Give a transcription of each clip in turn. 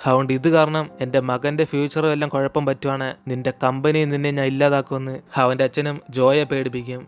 അതുകൊണ്ട് ഇത് കാരണം എന്റെ മകന്റെ ഫ്യൂച്ചറും എല്ലാം കുഴപ്പം പറ്റുവാണ്, നിന്റെ കമ്പനി നിന്നെ ഞാൻ ഇല്ലാതാക്കുമെന്ന് അവന്റെ അച്ഛനും ജോയെ പേടിപ്പിക്കും.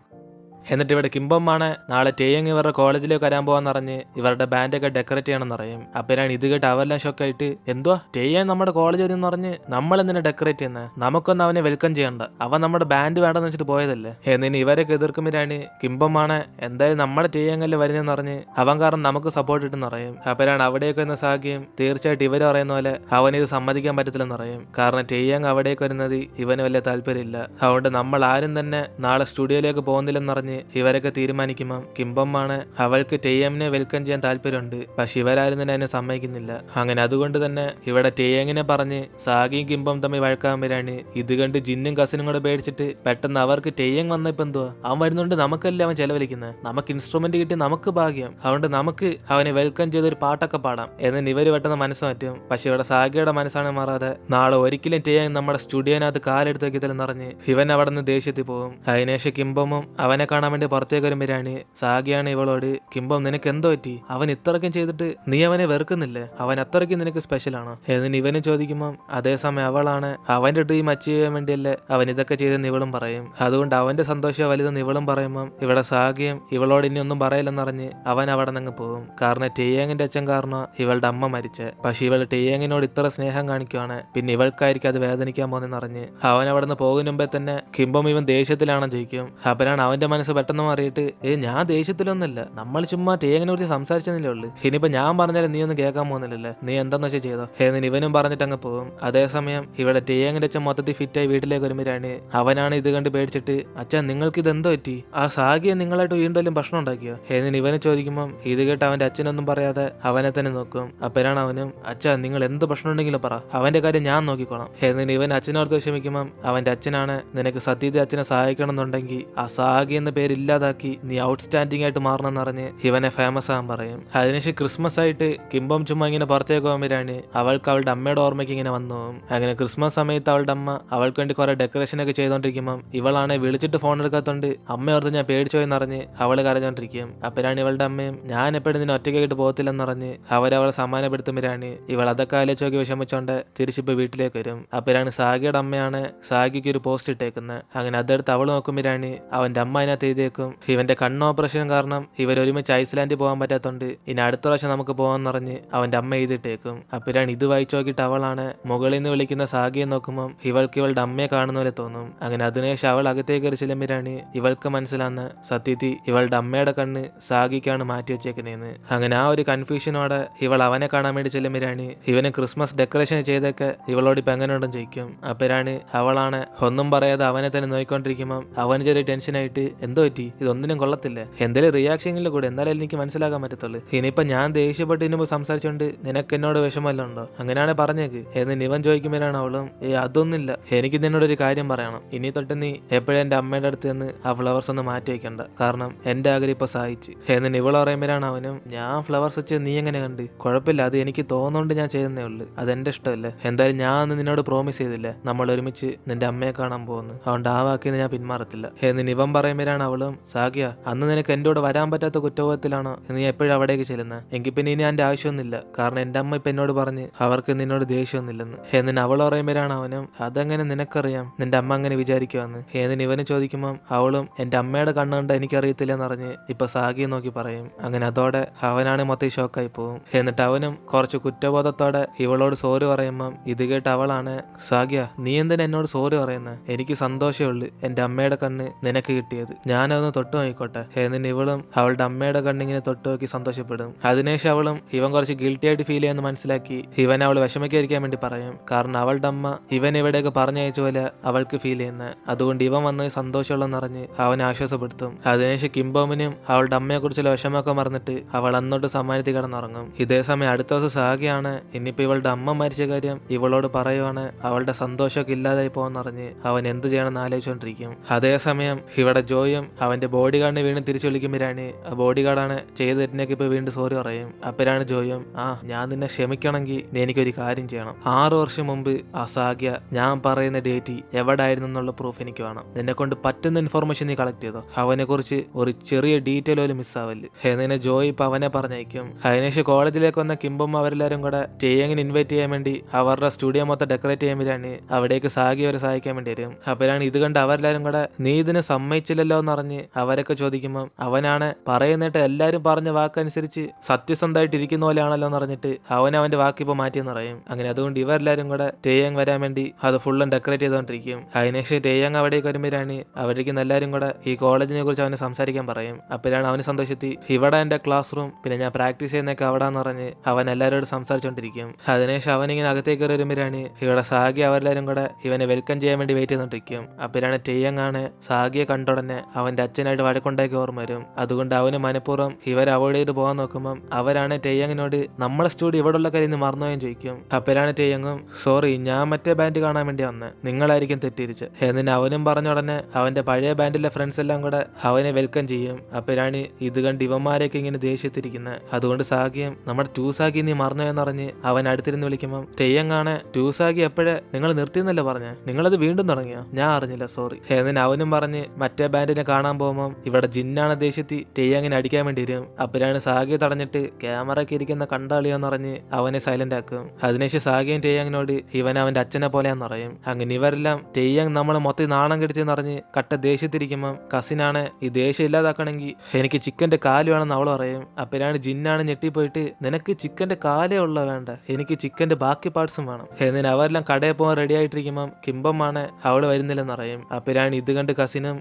എന്നിട്ട് ഇവിടെ കിംബമാണ് നാളെ ടേയങ് ഇവരുടെ കോളേജിലേക്ക് വരാൻ പോകാന്നറിഞ്ഞ് ഇവരുടെ ബാൻഡൊക്കെ ഡെക്കറേറ്റ് ചെയ്യണമെന്ന് പറയും. അപ്പോഴാണ് ഇത് കേട്ട് അവരെല്ലാം ഷോക്കായിട്ട്, എന്തുവാ ടേയങ് നമ്മുടെ കോളേജ് വരുമെന്ന് പറഞ്ഞ് നമ്മൾ എന്തിനാ ഡെക്കറേറ്റ് ചെയ്യുന്നത്, നമുക്കൊന്നും അവനെ വെൽക്കം ചെയ്യണ്ട, അവൻ നമ്മുടെ ബാൻഡ് വേണ്ടെന്ന് വെച്ചിട്ട് പോയതല്ലേ. എന്നിന് ഇവരൊക്കെ എതിർക്കുമ്പോഴാണ് കിംബമാണ് എന്തായാലും നമ്മുടെ ടേയങ്ങല്ലേ വരുന്നതെന്ന് പറഞ്ഞ് അവൻ കാരണം നമുക്ക് സപ്പോർട്ട് ഇട്ടെന്ന് പറയും. അപ്പോഴാണ് അവിടേക്ക് വരുന്ന സാഖ്യം തീർച്ചയായിട്ടും ഇവർ പറയുന്ന പോലെ അവനിത് സമ്മതിക്കാൻ പറ്റത്തില്ലെന്ന് പറയും. കാരണം ടേയങ് അവിടേക്ക് വരുന്നത് ഇവന് വലിയ താല്പര്യമില്ല. അതുകൊണ്ട് നമ്മൾ ആരും തന്നെ നാളെ സ്റ്റുഡിയോയിലേക്ക് പോകുന്നില്ലെന്നറിഞ്ഞ് ഇവരൊക്കെ തീരുമാനിക്കുമ്പോൾ കിംബമാണ് അവൾക്ക് ടേയങ്ങിനെ വെൽക്കം ചെയ്യാൻ താല്പര്യമുണ്ട്, പക്ഷെ ഇവരാരും തന്നെ അതിനെ സമ്മതിക്കുന്നില്ല. അങ്ങനെ അതുകൊണ്ട് തന്നെ ഇവിടെ ടേയങ്ങിനെ പറഞ്ഞ് സാഗിയും കിംബം തമ്മിൽ വഴക്കാകുമ്പോഴാണ് ഇത് കണ്ട് ജിന്നും കസിനും കൂടെ പേടിച്ചിട്ട് പെട്ടെന്ന് അവർക്ക് ടേയങ് വന്ന ഇപ്പൊ എന്തുവാ, അവൻ വരുന്നുണ്ട് നമുക്കല്ലേ അവൻ ചെലവഴിക്കുന്നത്, നമുക്ക് ഇൻസ്ട്രുമെന്റ് കിട്ടി നമുക്ക് ഭാഗ്യം, അതുകൊണ്ട് നമുക്ക് അവനെ വെൽക്കം ചെയ്ത് ഒരു പാട്ടൊക്കെ പാടാം എന്ന് ഇവര് പെട്ടെന്ന് മനസ്സ് മാറ്റും. പക്ഷെ ഇവിടെ സാഗിയുടെ മനസ്സാണ് മാറാതെ നാളെ ഒരിക്കലും ടേയങ് നമ്മുടെ സ്റ്റുഡിയോനകത്ത് കാലെടുത്ത് വെക്കത്തില്ലെന്ന് പറഞ്ഞ് ഇവൻ അവിടെ നിന്ന് ദേഷ്യത്തിൽ പോകും. അതിനുശേഷം കിംബമും അവനെ കാണാൻ വേണ്ടി പുറത്തേക്ക് വരുമ്പോഴാണ് സാഗിയാണ് ഇവളോട്, കിംബം നിനക്ക് എന്തോ പറ്റി, അവൻ ഇത്രയ്ക്കും ചെയ്തിട്ട് നീ അവനെ വെറുക്കുന്നില്ലേ, അവൻ അത്രയ്ക്കും നിനക്ക് സ്പെഷ്യലാണോ എന്ന് ഇവനും ചോദിക്കുമ്പോൾ അതേസമയം അവളാണ് അവന്റെ ഡ്രീം അച്ചീവ് ചെയ്യാൻ വേണ്ടിയല്ലേ അവൻ ഇതൊക്കെ ചെയ്തെന്ന് ഇവളും പറയും. അതുകൊണ്ട് അവന്റെ സന്തോഷം വലുതെന്ന് ഇവളും പറയുമ്പോൾ ഇവിടെ സാഗിയും ഇവളോട് ഇനി ഒന്നും പറയില്ലെന്നറിഞ്ഞ് അവൻ അവിടെ നിന്ന് പോകും. കാരണം ടേയങ്ങിന്റെ അച്ഛൻ കാരണം ഇവളുടെ അമ്മ മരിച്ചേ, പക്ഷെ ഇവൾ ടേയങ്ങിനോട് ഇത്ര സ്നേഹം കാണിക്കുവാണ്, പിന്നെ ഇവൾക്കായിരിക്കും അത് വേദനിക്കാൻ പോകുന്നറിഞ്ഞ് അവൻ അവിടെ നിന്ന് പോകുന്ന മുമ്പേ തന്നെ കിംബം ഇവൻ ദേഷ്യത്തിലാണെന്ന് ചോദിക്കും. അപ്പോഴാണ് അവന്റെ മനസ്സ് പെട്ടെന്ന് മാറിയിട്ട്, ഞാൻ ദേഷ്യത്തിലൊന്നുമില്ല, നമ്മൾ ചുമ്മാ ടേയങ്ങിനെ കുറിച്ച് സംസാരിച്ചതല്ലേ ഉള്ളു, ഇനിയിപ്പോ ഞാൻ പറഞ്ഞാലും നീ ഒന്നും കേൾക്കാൻ പോകുന്നില്ലല്ലേ, നീ എന്താന്ന് വെച്ചാൽ ചെയ്തോ എന്ന് ഇവനും പറഞ്ഞിട്ട് അങ്ങ് പോകും. അതേസമയം ഇവിടെ ടേയങ്ങിന്റെ അച്ഛൻ മൊത്തത്തിൽ ഫിറ്റായി വീട്ടിലേക്ക് വരുമ്പോഴാണ് അവനാണ് ഇത് കണ്ട് പേടിച്ചിട്ട്, അച്ഛൻ നിങ്ങൾക്ക് ഇത് എന്തോ പറ്റി, ആ സാഗിയെ നിങ്ങളായിട്ട് വീണ്ടും ഭക്ഷണം ഉണ്ടാക്കിയോ എന്ന് ഇവനെ ചോദിക്കുമ്പോൾ ഇത് കേട്ട് അവന്റെ അച്ഛനൊന്നും പറയാതെ അവനെ തന്നെ നോക്കും. അപ്പോഴാണ് അവനും, അച്ഛാ നിങ്ങൾ എന്ത് പ്രശ്നം ഉണ്ടെങ്കിലും പറ, അവന്റെ കാര്യം ഞാൻ നോക്കിക്കോളാം എന്ന് ഇവൻ അച്ഛനോർത്ത് വിഷമിക്കുമ്പോൾ അവന്റെ അച്ഛനാണ്, നിനക്ക് സത്യത്തെ അച്ഛനെ സഹായിക്കണം എന്നുണ്ടെങ്കിൽ ആ സാഗി എന്ന പേര് ഇല്ലാതാക്കി നീ ഔട്ട്സ്റ്റാൻഡിംഗ് ആയിട്ട് മാറണമെന്ന് പറഞ്ഞ് ഇവനെ ഫേമസ് ആകാൻ പറയും. അതിനുശേഷം ക്രിസ്മസ് ആയിട്ട് കിംബം ചുമ്മാ ഇങ്ങനെ പുറത്തേക്ക് പോകുമ്പോഴാണ് അവൾക്ക് അവളുടെ അമ്മയുടെ ഓർമ്മയ്ക്ക് ഇങ്ങനെ വന്നു. അങ്ങനെ ക്രിസ്മസ് സമയത്ത് അവളുടെ അമ്മ അവൾക്ക് വേണ്ടി കുറെ ഡെക്കറേഷൻ ഒക്കെ ചെയ്തോണ്ടിരിക്കുമ്പോൾ ഇവളാണ് വിളിച്ചിട്ട് ഫോൺ എടുക്കാത്തോണ്ട് അമ്മ ഓർത്ത് ഞാൻ പേടിച്ചോയെന്ന് അറിഞ്ഞ് അവള് കരഞ്ഞോണ്ടിരിക്കും. അപ്പോഴാണ് ഇവളുടെ അമ്മയും ഞാൻ എപ്പോഴും നിന്നെ ഒറ്റയ്ക്കായിട്ട് പോകത്തില്ലെന്ന് പറഞ്ഞ് അവരവളെ സമാനപ്പെടുത്തുമ്പോഴാണ് ഇവൾ അതൊക്കെ ആലോചിച്ചൊക്കെ വിഷമിച്ചോണ്ട് തിരിച്ചിപ്പോ വീട്ടിലേക്ക് വരും. അപ്പോഴാണ് സാഗിയുടെ അമ്മയാണ് സാഗിക്ക് ഒരു പോസ്റ്റ് ഇട്ടേക്കുന്നത്. അങ്ങനെ അതെടുത്ത് അവൾ നോക്കുമ്പോഴാണ് അവന്റെ അമ്മ അതിനകത്ത് എഴുതിയേക്കും, ഇവന്റെ കണ്ണ് ഓപ്പറേഷൻ കാരണം ഇവരൊരുമിച്ച് ഐസ്ലാൻഡിൽ പോകാൻ പറ്റാത്തോണ്ട് ഇനി അടുത്ത പ്രാവശ്യം നമുക്ക് പോകാന്ന് പറഞ്ഞ് അവന്റെ അമ്മ എഴുതിട്ടേക്കും. അപ്പോഴാണ് ഇത് വായിച്ചു നോക്കിയിട്ട് അവളാണ് മുകളിൽ നിന്ന് വിളിക്കുന്ന സാഗിയെ നോക്കുമ്പോൾ ഇവൾക്ക് ഇവളുടെ അമ്മയെ കാണുന്ന പോലെ തോന്നും. അങ്ങനെ അതിനുശേഷം അവൾ അകത്തേക്ക് കയറി ചെല്ലുമ്പോഴാണ് ഇവൾക്ക് മനസ്സിലാന്ന് സത്യത്തിൽ ഇവളുടെ അമ്മയുടെ കണ്ണ് സാഗിക്കാണ് മാറ്റി വെച്ചേക്കുന്നതെന്ന്. അങ്ങനെ ആ ഒരു കൺഫ്യൂഷനോടെ ഇവൾ അവനെ കാണാൻ വേണ്ടി ചെല്ലുമ്പോഴാണ് ഇവന് ക്രിസ്മസ് ഡെക്കറേഷൻ ചെയ്തൊക്കെ ഇവളോട് ഇപ്പൊ എങ്ങനെ ഉണ്ടെന്ന് ചോദിക്കും. അപ്പോഴാണ് അവളാണ് ഒന്നും പറയാതെ അവനെ തന്നെ നോക്കിക്കൊണ്ടിരിക്കുമ്പോൾ അവന് ചെറിയ ടെൻഷനായിട്ട്, എന്തോ പറ്റി, ഇതൊന്നിനും കൊള്ളത്തില്ല, എന്തെങ്കിലും റിയാക്ഷനിലും കൂടെ എന്നാലും എനിക്ക് മനസ്സിലാക്കാൻ പറ്റത്തുള്ളൂ, ഇനിയിപ്പോ ഞാൻ ദേഷ്യപ്പെട്ട് ഇനിയിപ്പോ സംസാരിച്ചോണ്ട് നിനക്ക് എന്നോട് വിഷമല്ലോ ഉണ്ടോ, അങ്ങനെയാണ് പറഞ്ഞേക്ക് എന്ന് ഇവൻ ചോദിക്കുമ്പോഴാണ് അവളും, അതൊന്നുമില്ല, എനിക്ക് നിന്നോട് ഒരു കാര്യം പറയണം, ഇനി തൊട്ട് നീ എപ്പോഴും എന്റെ അമ്മയുടെ അടുത്ത് നിന്ന് ആ ഫ്ലവേഴ്സ് ഒന്ന് മാറ്റി വെക്കണ്ട, കാരണം എന്റെ ആഗ്രഹം ഇപ്പൊ സഹായിച്ച് എന്ന് ഇവൾ പറയുമ്പോഴാണ് അവനും, ഞാൻ ഫ്ലവേഴ്സ് വെച്ച് നീ എങ്ങനെ കണ്ട്, കുഴപ്പമില്ല, അത് എനിക്ക് തോന്നുന്നുണ്ട് ഞാൻ ചെയ്യുന്നേ ഉള്ളു, അതെന്റെ ഇഷ്ടമല്ലേ, എന്തായാലും ഞാൻ അന്ന് നിന്നോട് പ്രോമിസ് ചെയ്തില്ല നമ്മൾ ഒരുമിച്ച് നിന്റെ അമ്മയെ കാണാൻ പോകുന്നു, അതുകൊണ്ട് ആ വാക്കിന്ന് ഞാൻ പിന്മാറത്തില്ല എന്ന് ഇവൻ പറയുമ്പോഴാണ് അവളും, സാഗിയ അന്ന് നിനക്ക് എന്റെ കൂടെ വരാൻ പറ്റാത്ത കുറ്റബോധത്തിലാണോ നീ എപ്പോഴും അവിടേക്ക് ചെല്ലുന്നത്, എങ്കിൽ പിന്നെ ഇനി എന്റെ ആവശ്യമൊന്നുമില്ല, കാരണം എന്റെ അമ്മ ഇപ്പൊ എന്നോട് പറഞ്ഞ് അവർക്ക് നിന്നോട് ദേഷ്യമൊന്നുമില്ലെന്ന് എന്നിന് അവൾ പറയുമ്പോഴാണ് അവനും, അതെങ്ങനെ നിനക്കറിയാം നിന്റെ അമ്മ അങ്ങനെ വിചാരിക്കുവാന്ന് എന്നിന് ഇവന് ചോദിക്കുമ്പോൾ അവളും, എന്റെ അമ്മയുടെ കണ്ണുകൊണ്ട് എനിക്കറിയത്തില്ലെന്ന് അറിഞ്ഞ് ഇപ്പൊ സാഗിയെ നോക്കി പറയും. അങ്ങനെ അതോടെ അവനാണ് മൊത്തം ഷോക്കായി പോകും. എന്നിട്ട് അവനും കുറച്ച് കുറ്റബോധത്തോടെ ഇവളോട് സോറി പറയുമ്പം ഇത് കേട്ട് അവളാണ്, സാഗിയ നീ എന്തിനാ എന്നോട് സോറി പറയുന്നത്, എനിക്ക് സന്തോഷമേ ഉള്ളു എന്റെ അമ്മയുടെ കണ്ണ് നിനക്ക് കിട്ടിയത്, ഞാനതൊന്ന് തൊട്ടു നോക്കിക്കോട്ടെ എന്നിന് ഇവളും അവളുടെ അമ്മയുടെ കണ്ണിങ്ങനെ തൊട്ടു നോക്കി സന്തോഷപ്പെടും. അതിനുശേഷം അവളും ഇവൻ കുറച്ച് ഗിൽറ്റി ആയിട്ട് ഫീൽ ചെയ്യാന്ന് മനസ്സിലാക്കി ഇവൻ അവൾ വിഷമിക്കാതിരിക്കാൻ വേണ്ടി പറയും. കാരണം അവളുടെ അമ്മ ഇവൻ ഇവിടെയൊക്കെ പറഞ്ഞയച്ച പോലെ അവൾക്ക് ഫീൽ ചെയ്യുന്നത്, അതുകൊണ്ട് ഇവൻ വന്ന് സന്തോഷമുള്ളെന്ന് അറിഞ്ഞ് അവനെ ആശ്വാസപ്പെടുത്തും. അതിനുശേഷം കിംബോമിനും അവളുടെ അമ്മയെ കുറിച്ചുള്ള വിഷമമൊക്കെ മറന്നിട്ട് അവൾ അന്നോട്ട് സമ്മാനത്തിൽ കിടന്നുറങ്ങും. ഇതേസമയം അടുത്ത ദിവസം സാഗിയാണ് ഇനിയിപ്പോ ഇവളുടെ അമ്മ മരിച്ച കാര്യം ഇവളോട് പറയുവാണ്, അവളുടെ സന്തോഷമൊക്കെ ഇല്ലാതായി പോകുന്നറിഞ്ഞ് അവൻ എന്ത് ചെയ്യണമെന്ന് ആലോചിച്ചുകൊണ്ടിരിക്കും. അതേസമയം ഇവിടെ ജോയും അവന്റെ ബോഡി ഗാർഡിനെ വീണ്ടും തിരിച്ചു വിളിക്കുമ്പോഴാണ് ആ ബോഡി ഗാർഡാണ് ചെയ്ത തെറ്റിനൊക്കെ ഇപ്പൊ വീണ്ടും സോറി പറയും. അപ്പോഴാണ് ജോയും ഞാൻ നിന്നെ ക്ഷമിക്കണമെങ്കിൽ നീ എനിക്കൊരു കാര്യം ചെയ്യണം. 6 വർഷം മുമ്പ് ആ സാഗ്യ ഞാൻ പറയുന്ന ഡേറ്റ് എവിടെ ആയിരുന്നു എന്നുള്ള പ്രൂഫ് എനിക്ക് വേണം. നിന്നെ കൊണ്ട് പറ്റുന്ന ഇൻഫർമേഷൻ നീ കളക്ട് ചെയ്തോ. അവനെ കുറിച്ച് ഒരു ചെറിയ ഡീറ്റെയിൽ പോലും മിസ്സാവല്ലേ. എന്നിനെ ജോയ് ഇപ്പൊ അവനെ പറഞ്ഞയക്കും. അതിനുശേഷം കോളേജിലേക്ക് വന്ന കിംബം അവരെല്ലാരും കൂടെ ടേയങ്ങിന് ഇൻവൈറ്റ് ചെയ്യാൻ വേണ്ടി അവരുടെ സ്റ്റുഡിയോ മൊത്തം ഡെക്കറേറ്റ് ചെയ്യുമ്പോഴാണ് അവിടേക്ക് സാഗ്യ അവരെ സഹായിക്കാൻ വേണ്ടി വരും. അപ്പോഴാണ് ഇത് കണ്ട് അവരെല്ലാരും കൂടെ നീ ഇതിന് സമ്മതിച്ചില്ലല്ലോ എന്ന് പറഞ്ഞ് അവരൊക്കെ ചോദിക്കുമ്പോൾ അവനാണ് പറയുന്നിട്ട് എല്ലാരും പറഞ്ഞ വാക്കനുസരിച്ച് സത്യസന്ധമായിട്ട് ഇരിക്കുന്ന പോലെയാണല്ലോ എന്ന് പറഞ്ഞിട്ട് അവന്റെ വാക്ക് ഇപ്പൊ മാറ്റിയെന്ന് പറയും. അങ്ങനെ അതുകൊണ്ട് ഇവരെല്ലാരും കൂടെ ടേയങ് വരാൻ വേണ്ടി അത് ഫുള്ളും ഡെക്കറേറ്റ് ചെയ്തുകൊണ്ടിരിക്കും. അതിനുശേഷം ടേയങ് അവിടേക്ക് വരുമ്പോഴാണ് അവിടേക്ക് എല്ലാരും കൂടെ ഈ കോളേജിനെ കുറിച്ച് അവന് സംസാരിക്കാൻ പറയും. അപ്പോഴാണ് അവന് സന്തോഷത്തി ഇവിടെ എന്റെ ക്ലാസ് റൂം, പിന്നെ ഞാൻ പ്രാക്ടീസ് ചെയ്യുന്നൊക്കെ അവിടാന്ന് പറഞ്ഞ് അവൻ എല്ലാവരോടും സംസാരിച്ചോണ്ടിരിക്കും. അതിനുശേഷം അവനിങ്ങനെ അകത്തേക്ക് വരുമ്പോഴാണ് ഇവിടെ സാഗ്യ അവരെല്ലാരും കൂടെ ഇവനെ വെൽക്കം ചെയ്യാൻ വേണ്ടി വെയിറ്റ് ചെയ്തോണ്ടിരിക്കും. അപ്പോഴാണ് ടേയങ് ആണ് സാഗ്യ കണ്ടുടനെ അവന്റെ അച്ഛനായിട്ട് വഴക്കുണ്ടാക്കി ഓർമ്മ വരും. അതുകൊണ്ട് അവന് മനഃപൂർവ്വം ഇവരെ അവോയ്ഡ് ചെയ്ത് പോകാൻ നോക്കുമ്പോൾ അവരാണ് ടേയങ്ങിനോട് നമ്മുടെ സ്റ്റുഡിയോ ഇവിടെ ഉള്ള കാര്യം മറന്നുപോയും ചോദിക്കും. അപ്പോഴാണ് ടേയങ്ങും സോറി ഞാൻ മറ്റേ ബാൻഡ് കാണാൻ വേണ്ടി വന്ന്, നിങ്ങളായിരിക്കും തെറ്റിരിച്ച് എന്നിട്ട് അവനും പറഞ്ഞ ഉടനെ അവന്റെ പഴയ ബാൻഡിലെ ഫ്രണ്ട്സ് എല്ലാം കൂടെ അവനെ വെൽക്കം ചെയ്യും. അപ്പോഴാണ് ഇത് കണ്ട് ഇവന്മാരെയൊക്കെ ഇങ്ങനെ ദേഷ്യത്തിരിക്കുന്നത്. അതുകൊണ്ട് സാഗ്യം നമ്മുടെ ടൂസാഗി നീ മറന്നുവെന്ന് പറഞ്ഞ് അവൻ അടുത്തിരുന്ന് വിളിക്കുമ്പോൾ ടേയങ്ങാണ് ടൂസാഗി എപ്പോഴേ നിങ്ങൾ നിർത്തിയെന്നല്ലേ പറഞ്ഞ, നിങ്ങളത് വീണ്ടും തുടങ്ങിയോ, ഞാൻ അറിഞ്ഞില്ല സോറി. എന്നിട്ട് അവനും പറഞ്ഞ് മറ്റേ ബാൻഡിനെ കാണാൻ പോകുമ്പോൾ ഇവിടെ ജിന്നാണ് ദേഷ്യത്തി ടേയങ്ങിനെ അടിക്കാൻ വേണ്ടി വരും. അപ്പോഴാണ് സാഗ്യ തടഞ്ഞിട്ട് ക്യാമറയ്ക്ക് ഇരിക്കുന്ന കണ്ടാളിയോന്ന് പറഞ്ഞ് അവനെ സൈലന്റ് ആക്കും. അതിനുശേഷം സാഗ്യം ടേയങ്ങിനോട് ഇവൻ അവന്റെ അച്ഛനെ പോലെയാന്ന് പറയും. അങ്ങനെ ഇവരെല്ലാം ടേയങ് നമ്മളെ മൊത്തം നാണം കെടുത്തെന്ന് പറഞ്ഞ് കട്ട ദേഷ്യത്തിരിക്കുമ്പോൾ കസിനാണ് ഈ ദേഷ്യം ഇല്ലാതാക്കണമെങ്കിൽ എനിക്ക് ചിക്കന്റെ കാല് വേണമെന്ന് അവൾ പറയും. അപ്പോഴാണ് ജിന്നാണ് ഞെട്ടിപ്പോയിട്ട് നിനക്ക് ചിക്കന്റെ കാലേ ഉള്ള വേണ്ട, എനിക്ക് ചിക്കന്റെ ബാക്കി പാർട്സും വേണം. എന്നിട്ട് അവരെല്ലാം കടയിൽ പോകാൻ റെഡി ആയിട്ടിരിക്കുമ്പോൾ കിംബമാണ് അവള് വരുന്നില്ലെന്ന് പറയും. അപ്പോഴാണ് ഇത് കണ്ട് കസിനും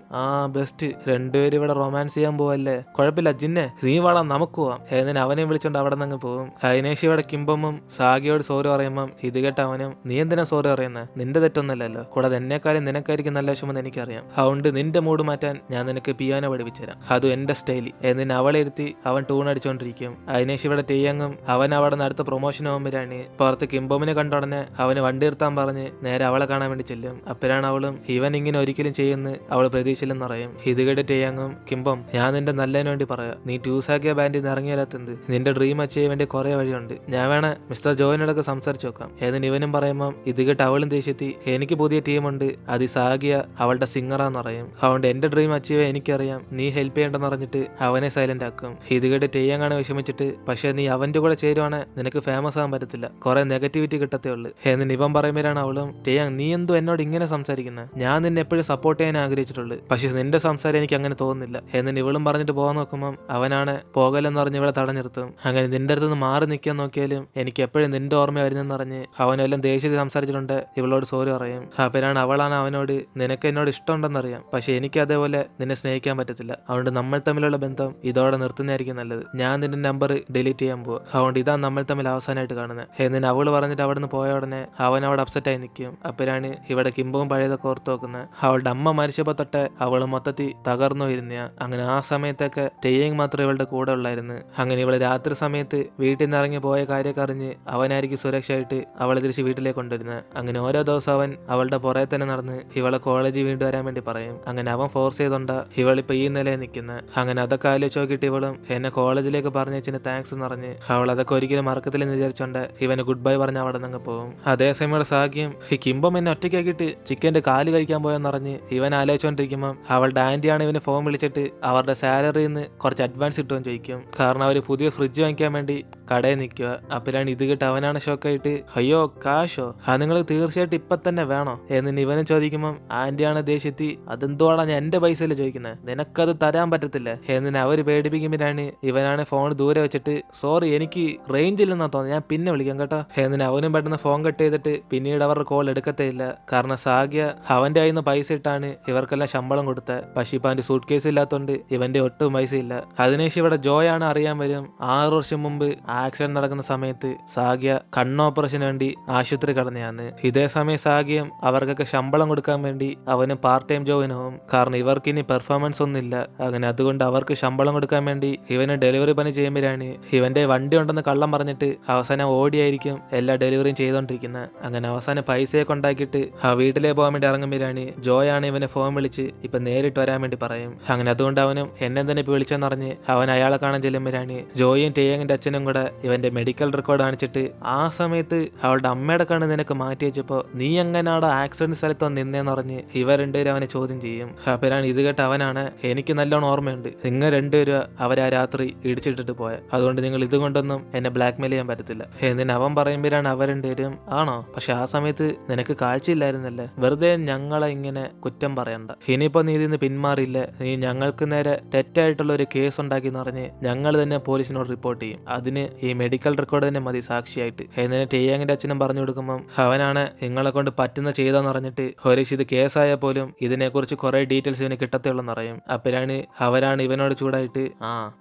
ബെസ്റ്റ് രണ്ടുപേരും ഇവിടെ റൊമാൻസ് ചെയ്യാൻ പോവല്ലേ, കുഴപ്പമില്ല ജിന്നെ നീ വാടാ നമുക്ക് പോവാം. എന്നിട്ട് അവനെ വിളിച്ചോണ്ട് അവിടെ നിന്ന് പോകും. അതിനേശം ഇവിടെ കിംബമും സാഗിയോട് സോറി പറയുമ്പം ഇത് കേട്ട അവനും നീ എന്തിനാ സോറി പറയുന്നത്, നിന്റെ തെറ്റൊന്നുമല്ലല്ലോ, കൂടാതെ എന്നെക്കാളും നിനക്കായിരിക്കും നല്ല വിഷമം എനിക്കറിയാം, അതുകൊണ്ട് നിന്റെ മൂഡ് മാറ്റാൻ ഞാൻ നിനക്ക് പിയാനോ പഠിപ്പിച്ചുതരാം, അതും എന്റെ സ്റ്റൈലി. എന്നിട്ട് അവളെ ഇരുത്തി അവൻ ടൂൺ അടിച്ചോണ്ടിരിക്കും. അതിനേശം ഇവിടെ ടേയങ്ങും അവൻ അവിടെ നിന്ന് അടുത്ത പ്രൊമോഷൻ ആകുമ്പോഴാണ് പുറത്ത് കിംബോമിനെ കണ്ടുടനെ അവന് വണ്ടി നിർത്താൻ പറഞ്ഞ് നേരെ അവളെ കാണാൻ വേണ്ടി ചെല്ലും. അപ്പോഴാണ് അവളും ഇവൻ ഇങ്ങനെ ഒരിക്കലും ചെയ്യുന്ന അവൾ പ്രതീക്ഷയില്ലെന്ന് പറയും. ഇത് കേട്ട് ടേയങ്ങും കിംബം ഞാൻ നിന്റെ നല്ലതിന് വേണ്ടി പറയാം, നീ ടൂസാക്കിയ ബാൻഡിൽ നിന്ന് ഇറങ്ങി വരാത്തത് നിന്റെ ഡ്രീം അച്ചീവ് ചെയ്യാൻ വേണ്ടി കുറെ വഴിയുണ്ട്, ഞാൻ വേണേ മിസ്റ്റർ ജോയിനോടൊക്കെ സംസാരിച്ച് നോക്കാം. എന്നിട്ട് ഇവനും പറയുമ്പം ഇത് കേട്ട് അവളും ദേഷ്യത്തി എനിക്ക് പുതിയ ടീമുണ്ട്, അത് സാഗിയ അവളുടെ സിംഗറാന്ന് പറയും. അതുകൊണ്ട് എന്റെ ഡ്രീം അച്ചീവ് എനിക്കറിയാം, നീ ഹെൽപ്പ് ചെയ്യണ്ടെന്ന് പറഞ്ഞിട്ട് അവനെ സൈലന്റ് ആക്കും. ഇത് കേട്ട് ടേയങ്ങാണ് വിഷമിച്ചിട്ട് പക്ഷെ നീ അവന്റെ കൂടെ ചേരുവാണ് നിനക്ക് ഫേമസ് ആകാൻ പറ്റത്തില്ല, കുറെ നെഗറ്റിവിറ്റി കിട്ടത്തേ ഉള്ളു. എന്നിട്ട് ഇവൻ പറയുമ്പോഴാണ് അവളും ടേയങ് നീ എന്തോ എന്നോട് ഇങ്ങനെ സംസാരിക്കുന്നത്, ഞാൻ നിന്നെ എപ്പോഴും സപ്പോർട്ട് ചെയ്യാൻ ആഗ്രഹിച്ചിട്ടുള്ളൂ, പക്ഷെ നിന്റെ സംസാരം എനിക്ക് അങ്ങനെ തോന്നുന്നില്ല. എന്നിട്ട് ഇവളും പറഞ്ഞിട്ട് പോകാൻ നോക്കുമ്പോൾ അവനാണ് പോകലെന്ന് പറഞ്ഞ് ഇവിടെ തടഞ്ഞിർത്തും. അങ്ങനെ നിന്റെ അടുത്ത് മാറി നിൽക്കാൻ നോക്കിയാലും എനിക്ക് എപ്പോഴും നിന്റെ ഓർമ്മ വരുന്നെന്ന് പറഞ്ഞ് അവനെല്ലാം ദേഷ്യത്തിൽ സംസാരിച്ചിട്ടുണ്ട് ഇവളോട് സോറി പറയും. അപ്പോഴാണ് അവളാണ് അവനോട് നിനക്ക് എന്നോട് ഇഷ്ടമുണ്ടെന്നറിയാം, പക്ഷെ എനിക്ക് അതേപോലെ നിന്നെ സ്നേഹിക്കാൻ പറ്റത്തില്ല, അതുകൊണ്ട് നമ്മൾ തമ്മിലുള്ള ബന്ധം ഇതോടെ നിർത്തുന്നതായിരിക്കും നല്ലത്, ഞാൻ നിന്റെ നമ്പർ ഡിലീറ്റ് ചെയ്യാൻ പോവുക, അതുകൊണ്ട് ഇതാ നമ്മൾ തമ്മിൽ അവസാനമായിട്ട് കാണുന്നത്. എന്നിട്ട് അവള് പറഞ്ഞിട്ട് അവിടെ നിന്ന് പോയ ഉടനെ അവൻ അവിടെ അപ്സെറ്റ് ആയി നിൽക്കും. അപ്പോഴാണ് ഇവിടെ കിംബവും പഴയതൊക്കെ ഓർത്ത് നോക്കുന്നത്. അവളുടെ അമ്മ മരിച്ചപ്പോൾ തൊട്ട് അവള് മൊത്തത്തിൽ തകർന്നു വരുന്ന. അങ്ങനെ ആ സമയത്തൊക്കെ ടേയങ് മാത്രം ഇവളുടെ കൂടെ ഉള്ളായിരുന്നു. അങ്ങനെ ഇവള് രാത്രി സമയത്ത് വീട്ടിൽ നിന്ന് ഇറങ്ങി പോയ കാര്യമൊക്കെ അറിഞ്ഞ് അവനായിരിക്കും സുരക്ഷയായിട്ട് അവളെ തിരിച്ച് വീട്ടിലേക്ക് കൊണ്ടുവരുന്നത്. അങ്ങനെ ഓരോ ദിവസം അവൻ അവളുടെ പുറകെ തന്നെ നടന്ന് ഇവളെ കോളേജിൽ വീണ്ടും വരാൻ വേണ്ടി പറയും. അങ്ങനെ അവൻ ഫോഴ്സ് ചെയ്തോണ്ടാ ഇവളിപ്പോ ഈ നിലയിൽ നിൽക്കുന്നത്. അങ്ങനെ അതൊക്കെ ആലോചിച്ച് നോക്കിയിട്ട് ഇവളും എന്നെ കോളേജിലേക്ക് പറഞ്ഞതിന് താങ്ക്സ് എന്ന് പറഞ്ഞ് അവൾ അതൊക്കെ ഒരിക്കലും മറക്കത്തില്ലെന്ന് വിചാരിച്ചോണ്ട് ഇവന് ഗുഡ് ബൈ പറഞ്ഞ് അവിടെ നിന്ന് പോകും. അതേസമയം ഇവിടെ സാഗ്യം ഈ കിംബം എന്നെ ഒറ്റയ്ക്കാക്കിയിട്ട് ചിക്കന്റെ കാല് കഴിക്കാൻ പോയെന്നറിഞ്ഞ് ഇവൻ ആലോചിച്ചോണ്ടിരിക്കുമ്പോൾ അവളുടെ ആന്റിയാണ് ഇവന് ഫോൺ വിളിച്ചിട്ട് അവരുടെ സാലറിയിൽ നിന്ന് കുറച്ച് അഡ്വാൻസ് കിട്ടുമെന്ന് ചോദിക്കും. കാരണം അവർ പുതിയ ഫ്രിഡ്ജ് വാങ്ങിക്കാൻ വേണ്ടി കടയിൽ നിൽക്കുക. അപ്പോഴാണ് ഇത് കേട്ട് അവനാണ് ഷോക്കായിട്ട് അയ്യോ കാശോ നിങ്ങൾ തീർച്ചയായിട്ടും ഇപ്പൊ തന്നെ വേണോ എന്ന് ഇവനും ചോദിക്കുമ്പോൾ ആന്റിയാണ് ദേഷ്യത്തി അതെന്തോടാ ഞാൻ എന്റെ പൈസയിൽ ചോദിക്കുന്നത്, നിനക്കത് തരാൻ പറ്റത്തില്ല എന്ന് അവര് പേടിപ്പിക്കുമ്പോഴാണ് ഇവനാണ് ഫോൺ ദൂരെ വെച്ചിട്ട് സോറി എനിക്ക് റേഞ്ച് ഇല്ലെന്നാ തോന്നുന്നത്, ഞാൻ പിന്നെ വിളിക്കാം കേട്ടോ എന്ന് അവനും പെട്ടെന്ന് ഫോൺ കട്ട് ചെയ്തിട്ട് പിന്നീട് അവരുടെ കോൾ എടുക്കത്തേ ഇല്ല. കാരണം സാഗ്യ അവന്റെ കയ്യിൽ നിന്ന് പൈസ ഇട്ടാണ് ഇവർക്കെല്ലാം ശമ്പളം കൊടുത്തത്. പക്ഷെ ഇപ്പൊ അവന്റെ സൂട്ട് കേസ് ഇല്ലാത്തോണ്ട് ഇവന്റെ ഒട്ടും പൈസ ഇല്ല. അതിനുശേഷം ഇവിടെ ജോയാണ് അറിയാൻ വരും 6 വർഷം മുമ്പ് ആക്സിഡന്റ് നടക്കുന്ന സമയത്ത് സാഗ്യ കണ്ണ് ഓപ്പറേഷന് വേണ്ടി ആശുപത്രി കടന്നെയാണ്. ഇതേ സമയം സാഗ്യം അവർക്കൊക്കെ ശമ്പളം കൊടുക്കാൻ വേണ്ടി അവന് പാർട്ട് ടൈം ജോബിനാവും. കാരണം ഇവർക്ക് ഇനി പെർഫോമൻസ് ഒന്നുമില്ല. അങ്ങനെ അതുകൊണ്ട് അവർക്ക് ശമ്പളം കൊടുക്കാൻ വേണ്ടി ഇവന് ഡെലിവറി പണി ചെയ്യുമ്പോഴാണ് ഇവന്റെ വണ്ടി ഉണ്ടെന്ന് കള്ളം പറഞ്ഞിട്ട് അവസാനം ഓടിയായിരിക്കും എല്ലാ ഡെലിവറിയും ചെയ്തോണ്ടിരിക്കുന്നത്. അങ്ങനെ അവസാനം പൈസയൊക്കെ ഉണ്ടാക്കിയിട്ട് ആ വീട്ടിലേക്ക് പോകാൻ വേണ്ടി ഇറങ്ങുമ്പോഴാണ് ജോയാണ് ഇവനെ ഫോൺ വിളിച്ച് ഇപ്പൊ നേരിട്ട് വരാൻ വേണ്ടി പറയും. അങ്ങനെ അതുകൊണ്ട് അവനും എന്നെ തന്നെ ഇപ്പൊ വിളിച്ചെന്നറിഞ്ഞ് അവൻ അയാളെ കാണാൻ ചെല്ലുമ്പോഴാണ് ജോയും ടേയങ്ങിന്റെ അച്ഛനും കൂടെ ഇവന്റെ മെഡിക്കൽ റെക്കോർഡ് കാണിച്ചിട്ട് ആ സമയത്ത് അവളുടെ അമ്മയുടെ കണ്ണ് നിനക്ക് മാറ്റി വെച്ചപ്പോ നീ എങ്ങനെയാണ് ആക്സിഡന്റ് സ്ഥലത്ത് നിന്നേന്ന് പറഞ്ഞ് ഇവർ രണ്ടുപേരും അവനെ ചോദ്യം ചെയ്യും. അപ്പോഴാണ് ഇത് കേട്ട് അവനാണ് എനിക്ക് നല്ലോണം ഓർമ്മയുണ്ട്, നിങ്ങൾ രണ്ടുപേരും അവരാ രാത്രി ഇടിച്ചിട്ടിട്ട് പോയ, അതുകൊണ്ട് നിങ്ങൾ ഇതുകൊണ്ടൊന്നും എന്നെ ബ്ലാക്ക് മെയിൽ ചെയ്യാൻ പറ്റത്തില്ല എന്നിന് അവൻ പറയുമ്പോഴാണ് അവർ രണ്ടുപേരും ആണോ, പക്ഷെ ആ സമയത്ത് നിനക്ക് കാഴ്ചയില്ലായിരുന്നല്ലേ, വെറുതെ ഞങ്ങളെ ഇങ്ങനെ കുറ്റം പറയണ്ട, ഇനിയിപ്പോ നീ ഇതിന്ന് പിന്മാറില്ല, നീ ഞങ്ങൾക്ക് നേരെ തെറ്റായിട്ടുള്ള ഒരു കേസ് ഉണ്ടാക്കി എന്ന് പറഞ്ഞ് ഞങ്ങൾ തന്നെ പോലീസിനോട് റിപ്പോർട്ട് ചെയ്യും, അതിന് ഈ മെഡിക്കൽ റെക്കോർഡ് തന്നെ മതി സാക്ഷിയായിട്ട് എന്നിട്ട് ടേയങ്ങിന്റെ അച്ഛനും പറഞ്ഞു കൊടുക്കുമ്പോൾ അവനാണ് നിങ്ങളെ കൊണ്ട് പറ്റുന്ന ചെയ്താന്ന് പറഞ്ഞിട്ട് ഹരീഷ് ഇത് കേസായാൽ പോലും ഇതിനെക്കുറിച്ച് കുറെ ഡീറ്റെയിൽസ് ഇവന് കിട്ടത്തേയുള്ളെന്ന് പറയും. അപ്പോഴാണ് അവരാണ് ഇവനോട് ചൂടായിട്ട്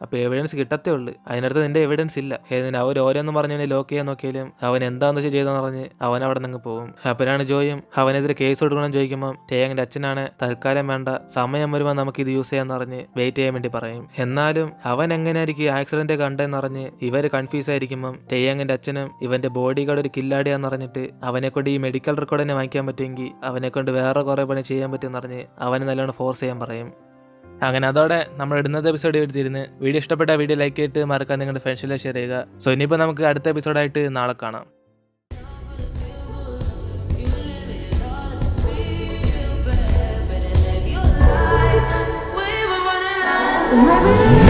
അപ്പൊ എവിഡൻസ് കിട്ടത്തേ ഉള്ളു, അതിനടുത്ത് നിന്റെ എവിഡൻസ് ഇല്ല എന്നിട്ട് അവർ ഓരോന്ന് പറഞ്ഞു ലോക്ക് ചെയ്യാൻ നോക്കിയാലും അവൻ എന്താന്ന് വെച്ചാൽ ചെയ്തെന്ന് പറഞ്ഞ് അവൻ അവിടെ നിന്ന് പോകും. അപ്പോഴാണ് ജോയും അവനെതിരെ കേസ് കൊടുക്കണം ചോദിക്കുമ്പോൾ ടേയങ്ങിന്റെ അച്ഛനാണ് തൽക്കാലം വേണ്ട, സമയം വരുമ്പോൾ നമുക്ക് ഇത് യൂസ് ചെയ്യാന്ന് പറഞ്ഞ് വെയിറ്റ് ചെയ്യാൻ വേണ്ടി പറയും. എന്നാലും അവൻ എങ്ങനെയായിരിക്കും ആക്സിഡന്റ് കണ്ടെന്ന് പറഞ്ഞ് ഇവര് കൺഫ്യൂസ് ആയിരിക്കുമ്പോൾ ടേയങ്ങിന്റെ അച്ഛനും ഇവന്റെ ബോഡി ഗാർഡ് ഒരു കില്ലാടിയാന്ന് പറഞ്ഞിട്ട് അവനെ കൊണ്ട് ഈ മെഡിക്കൽ റെക്കോർഡ് തന്നെ വാങ്ങിക്കാൻ പറ്റുമെങ്കിൽ അവനെ കൊണ്ട് വേറെ കുറെ പണി ചെയ്യാൻ പറ്റുമെന്ന് പറഞ്ഞ് അവന് നല്ലോണം ഫോഴ്സ് ചെയ്യാൻ പറയും. അങ്ങനെ അതോടെ നമ്മൾ ഇടുന്നത് എപ്പിസോഡ് എടുത്തിരുന്ന് വീഡിയോ ഇഷ്ടപ്പെട്ട വീഡിയോ ലൈക്ക് ചെയ്തിട്ട് മറക്കാൻ നിങ്ങളുടെ ഫ്രണ്ട്സിലെ ഷെയർ ചെയ്യുക. സോ ഇനിയിപ്പോൾ നമുക്ക് അടുത്ത എപ്പിസോഡായിട്ട് നാളെ കാണാം. Maybe